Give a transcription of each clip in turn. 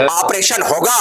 Operation होगा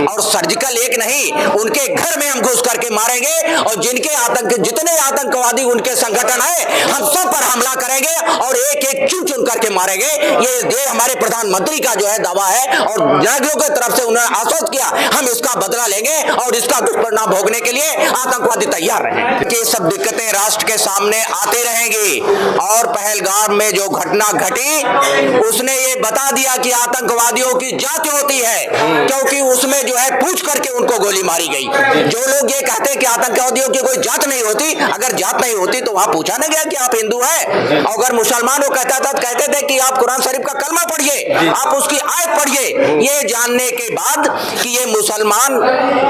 और surgical एक नहीं, उनके घर में हम घुस करके मारेंगे और जितने आतंकवादी उनके संगठन है हम सब पर हमला करेंगे और एक एक चुन चुन करके मारेंगे। ये हमारे प्रधानमंत्री का जो है दावा है और नागरिकों की तरफ से उन्होंने आश्वस्त किया हम इसका बदला लेंगे और इसका दुष्परिणाम भोगने के लिए आतंकवादी तैयार रहे। ये सब दिक्कतें राष्ट्र के सामने आती रहेंगी और पहलगाम में जो घटना घटी उसने ये बता दिया कि आतंकवादियों की जात होती है, क्योंकि उसमें जो है पूछ करके उनको गोली मारी गई। जो लोग ये कहते हैं कि आतंकवादियों की कोई जात नहीं होती, अगर जात नहीं होती तो वहां पूछा ना गया कि आप हिंदू हैं। अगर मुसलमान वो कहते थे कि आप कुरान शरीफ का कलमा पढ़िए, आप उसकी आयत पढ़िए, ये जानने के बाद कि ये मुसलमान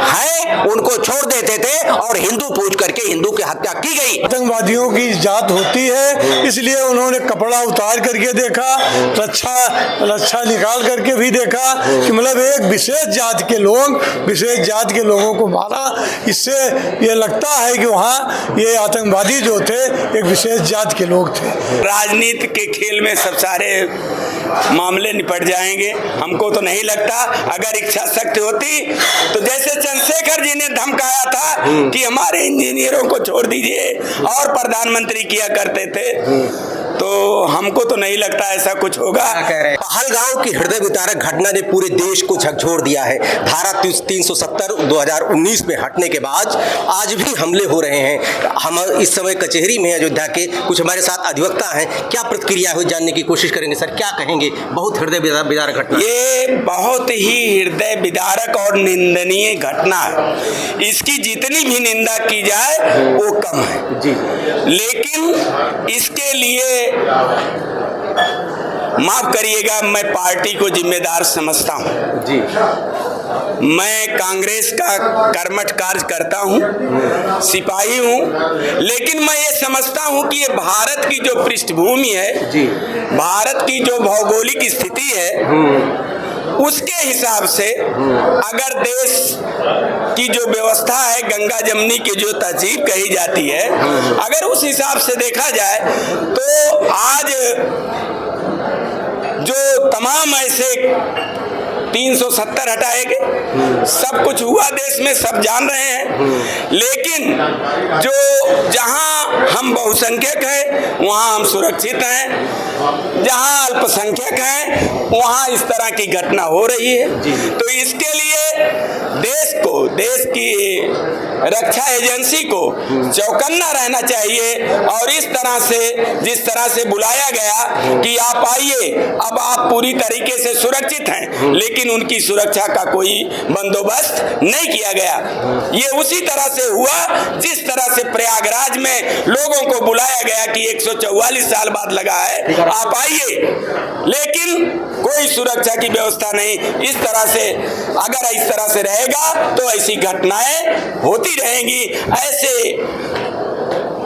है उनको छोड़ देते थे और हिंदू पूछ करके हिंदू की हत्या की गई। आतंकवादियों की जात होती है, इसलिए उन्होंने कपड़ा उतार करके देखा, रक्षा निकाल करके भी देखा कि मतलब एक विशेष जात के लोगों को मारा। इससे ये लगता है कि वहाँ ये आतंकवादी जो थे एक विशेष जात के लोग थे। राजनीति के खेल में सब सारे मामले निपट जाएंगे, हमको तो नहीं लगता। अगर इच्छा शक्ति होती तो जैसे चंद्रशेखर जी ने धमकाया था कि हमारे इंजीनियरों को छोड़ दीजिए और प्रधानमंत्री किया करते थे, तो हमको तो नहीं लगता ऐसा कुछ होगा। पहलगाम की हृदय विदारक घटना ने पूरे देश को झकझोर दिया है। धारा 370 2019 में हटने के बाद आज भी हमले हो रहे हैं। हम इस समय कचहरी में अयोध्या के कुछ हमारे साथ अधिवक्ता हैं, क्या प्रतिक्रिया हुई जानने की कोशिश करेंगे। सर क्या कहेंगे, बहुत हृदय विदारक घटना। ये बहुत ही हृदय विदारक और निंदनीय घटना है। इसकी जितनी भी निंदा की जाए वो कम है जी, लेकिन इसके लिए माफ करिएगा मैं पार्टी को जिम्मेदार समझता हूँ जी। मैं कांग्रेस का कर्मठ कार्य करता हूँ, सिपाही हूँ, लेकिन मैं ये समझता हूँ कि ये भारत की जो पृष्ठभूमि है जी, भारत की जो भौगोलिक स्थिति है उसके हिसाब से अगर देश की जो व्यवस्था है गंगा जमुनी की जो तहजीब कही जाती है, अगर उस हिसाब से देखा जाए तो आज जो तमाम ऐसे 370 हटाएंगे, सब कुछ हुआ देश में, सब जान रहे हैं, लेकिन जो जहां हम बहुसंख्यक हैं वहां हम सुरक्षित हैं, जहां अल्पसंख्यक हैं वहां इस तरह की घटना हो रही है। तो इसके लिए देश की रक्षा एजेंसी को चौकन्ना रहना चाहिए और इस तरह से जिस तरह से बुलाया गया कि आप आइए, अब आप पूरी तरीके से सुरक्षित हैं, लेकिन उनकी सुरक्षा का कोई बंदोबस्त नहीं किया गया। ये उसी तरह से हुआ जिस तरह से प्रयागराज में लोगों को बुलाया गया कि 144 साल बाद लगा है, आप आइए, लेकिन कोई सुरक्षा की व्यवस्था नहीं। इस तरह से अगर इस तरह से रहेगा तो ऐसी घटनाएं होती रहेंगी। ऐसे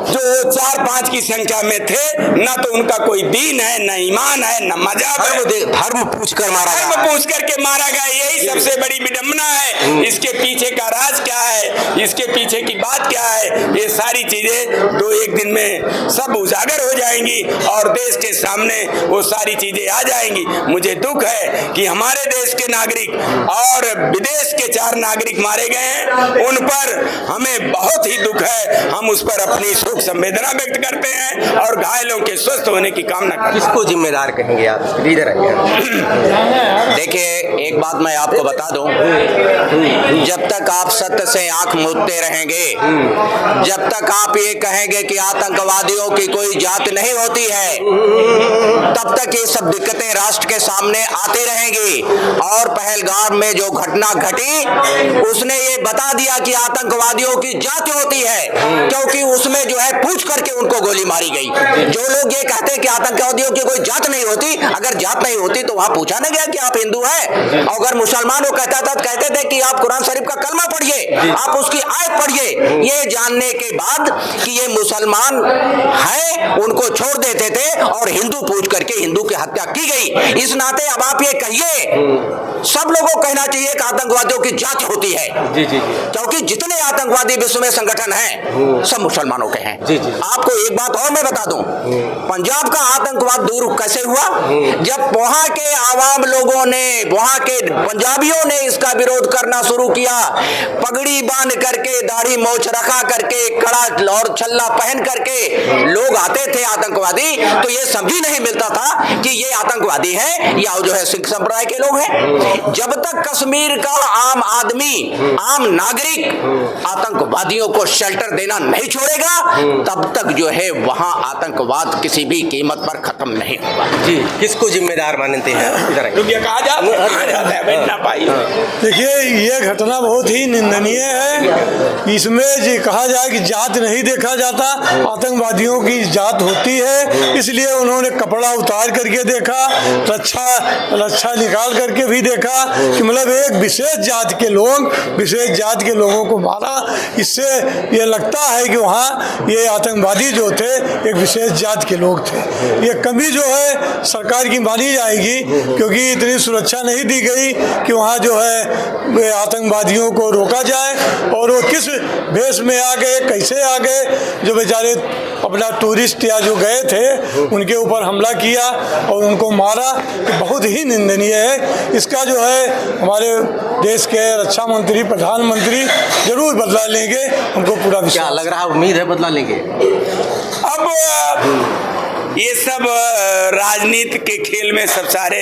जो 4-5 की संख्या में थे, न तो उनका कोई दीन है, न ईमान है, न मजहब है, धर्म पूछ करके मारा गया। यही सबसे बड़ी विडंबना है। इसके पीछे का राज क्या है, इसके पीछे की बात क्या है, ये सारी चीजें 2-1 दिन में सब उजागर हो जाएंगी और देश के सामने वो सारी चीजें आ जाएंगी। मुझे दुख है कि हमारे देश के नागरिक और विदेश के 4 नागरिक मारे गए हैं, उन पर हमें बहुत ही दुख है। हम उस पर अपनी संवेदना व्यक्त करते हैं और घायलों के स्वस्थ होने की कामना करते हैं। किसको जिम्मेदार कहेंगे आप? देखिए एक बात मैं आपको बता दूं, जब तक आप सत्य से आंख मूंदते रहेंगे, जब तक आप ये कहेंगे कि आतंकवादियों की कोई जात नहीं होती है, तब तक ये सब दिक्कतें राष्ट्र के सामने आती रहेंगी। और पहलगाम में जो घटना घटी उसने ये बता दिया कि आतंकवादियों की जात होती है, क्योंकि उसमें जो है पूछ करके उनको गोली मारी गई। जो लोग ये कहते हैं कि आतंकवादियों की कोई जात नहीं होती, अगर जात नहीं होती तो वहां पूछा ना गया कि आप हिंदू हैं। अगर मुसलमान वो कहते थे कि आप कुरान शरीफ का कलमा पढ़िए, आप उसकी आयत पढ़िए, ये जानने के बाद कि ये मुसलमान है उनको छोड़ देते थे और हिंदू पूछ करके हिंदू की हत्या की गई। इस नाते अब आप ये कहिए, सब लोगों को कहना चाहिए कि आतंकवादियों की जात होती है, क्योंकि जितने आतंकवादी विश्व में संगठन हैं सब मुसलमानों के हैं। हैं। जी, जी। आपको एक बात और मैं बता दूं, पंजाब का आतंकवाद दूर कैसे हुआ? जब वहां के आवाम लोगों ने, वहां के पंजाबियों ने इसका विरोध करना शुरू किया, पगड़ी बांध करके, दाढ़ी मूछ रखा करके, कड़ा और छल्ला पहन करके लोग आते थे आतंकवादी, तो ये समझ नहीं मिलता था कि ये आतंकवादी है या जो है सिख संप्रदाय के लोग हैं। जब तक कश्मीर का आम आदमी, आम नागरिक आतंकवादियों को शेल्टर देना नहीं छोड़ेगा, तब तक जो है वहां आतंकवाद किसी भी कीमत पर खत्म नहीं होगा। जी, किसको जिम्मेदार मानते हैं? इधर आइए। रुपया कहा जाता है बैठना पाई। देखिए, ये घटना बहुत ही निंदनीय है। इसमें जी कहा जाए कि जात नहीं देखा जाता, आतंकवादियों की जात होती है, इसलिए उन्होंने कपड़ा उतार करके देखा, रक्षा निकाल करके भी देखा कि मतलब एक विशेष जात के लोग, विशेष जात के लोगों को मारा। इससे ये लगता है कि वहाँ ये आतंकवादी जो थे एक विशेष जात के लोग थे। ये कमी जो है सरकार की मानी जाएगी, क्योंकि इतनी सुरक्षा नहीं दी गई कि वहाँ जो है आतंकवादियों को रोका जाए। और वो किस भेष में आ गए, कैसे आ गए, जो बेचारे अपना टूरिस्ट या जो गए थे उनके ऊपर हमला किया और उनको मारा, तो बहुत ही निंदनीय है। इसका जो है हमारे देश के रक्षा मंत्री, प्रधानमंत्री जरूर बदला लेंगे, हमको पूरा क्या विश्वास। लग रहा है, उम्मीद है बदला लेंगे? अब ये सब राजनीति के खेल में सब सारे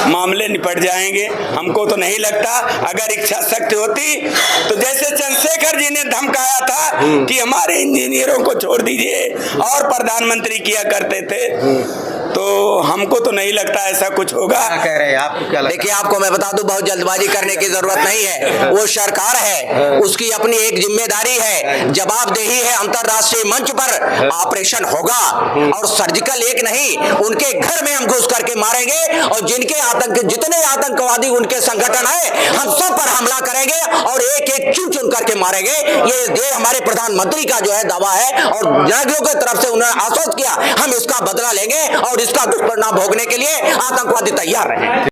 मामले निपट जाएंगे। हमको तो नहीं लगता, अगर इच्छा शक्ति होती तो जैसे चंद्रशेखर जी ने धमकाया था कि हमारे इंजीनियरों को छोड़ दीजिए और प्रधानमंत्री किया करते थे, तो हमको तो नहीं लगता ऐसा कुछ होगा। क्या कह रहे हैं आप? क्या लगता है? देखिए, आपको मैं बता दूं, बहुत जल्दबाजी करने की जरूरत नहीं है। वो सरकार है, उसकी अपनी एक जिम्मेदारी है, जवाबदेही है। अंतरराष्ट्रीय मंच पर ऑपरेशन होगा और सर्जिकल एक नहीं, उनके घर में हम घुस करके मारेंगे और जितने आतंकवादी उनके संगठन है, हम सब पर हमला करेंगे और एक एक चुन चुन करके मारेंगे। ये हमारे प्रधानमंत्री का जो है दावा है और नागरिकों की तरफ से उन्होंने आश्वस्त किया, हम इसका बदला लेंगे और इसका दुष्परिणाम भोगने के लिए आतंकवादी तैयार रहे।